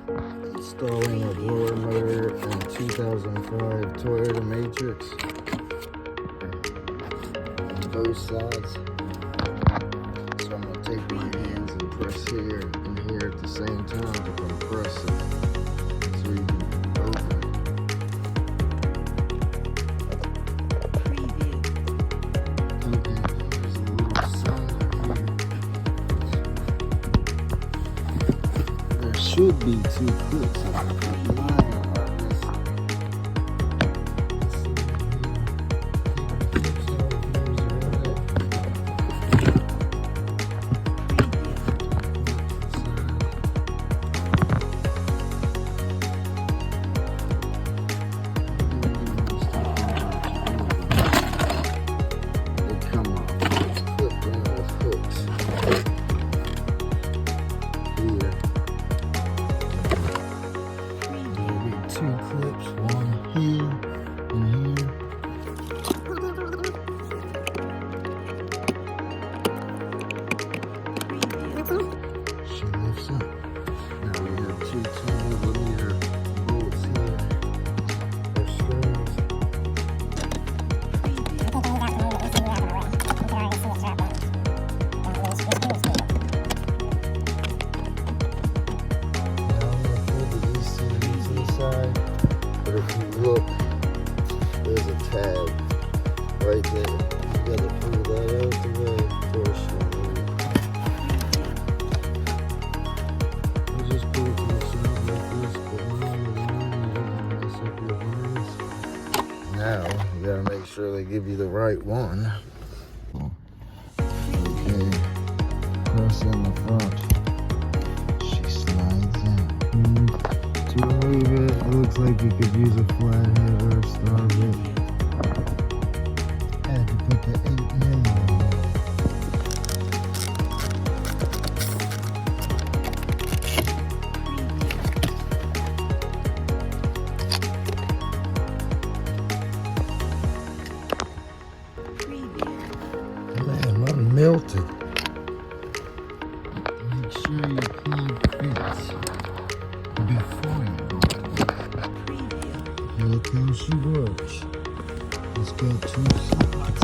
Installing a blower motor in a 2005 Toyota Matrix on both sides. So I'm going to take my hands and press here and here at the same time to compress it so you can open it. Okay, there's a little cylinder here. There should be two clips on it, but mine are missing. They come off. It's clipped in with hooks. Here. There'll be two clips, one here and here. She lifts up. Now we have two 10mm bolts here. Or screws. Now I'm going to pull the ECU to the side, but if you look, there's a tab right there. You gotta pull that out the way first. You just pull it to the side like this, but one at a time, you don't want to mess up your harness. Now, you gotta make sure they give you the right one. Okay, press in the front. She slides in. To remove it, it looks like you could use a flathead or a star bit. Had to put the 8mm on. Man, I'm melted. Make sure your plug fits before you go. Look how she works. It's got two slots.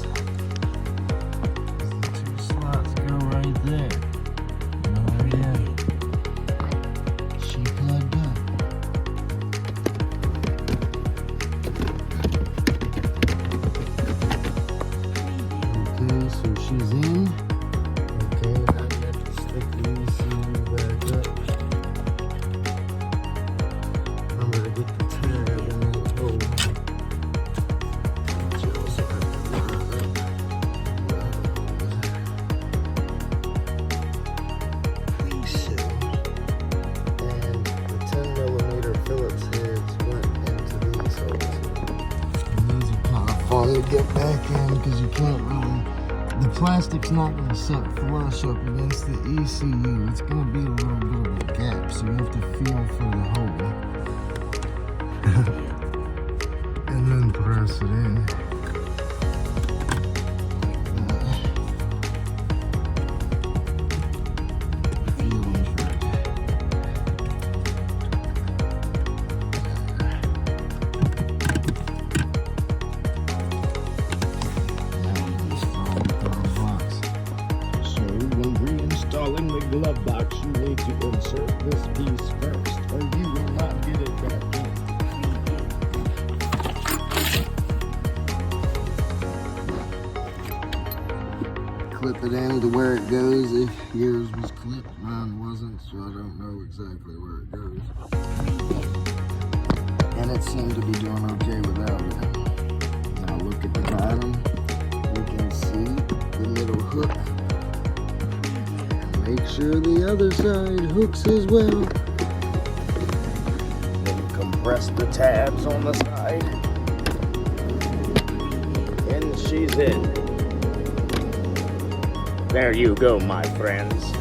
The two slots go right there. Oh yeah. She plugged up. Okay, so she's in. Okay, now you have to stick the ECU back up. Remember to get the tab in that hole. But you also have to line up. And the 10mm Phillips heads went into these holes. And these are kind of fun to get back in because you can't really. The plastic's not going to set flush up against the ECU. It's going to be a little bit of a gap, so you have to feel for the hole. And then press it in. Like that. Feeling for it. So when reinstalling the glove box, you need to insert this piece first, or you will not get it back in. Clip it in to where it goes. If yours was clipped, mine wasn't, so I don't know exactly where it goes. And it seemed to be doing okay without it. Now look at the bottom. You can see the little hook. And make sure the other side hooks as well. Then compress the tabs on the side. And she's in. There you go, my friends.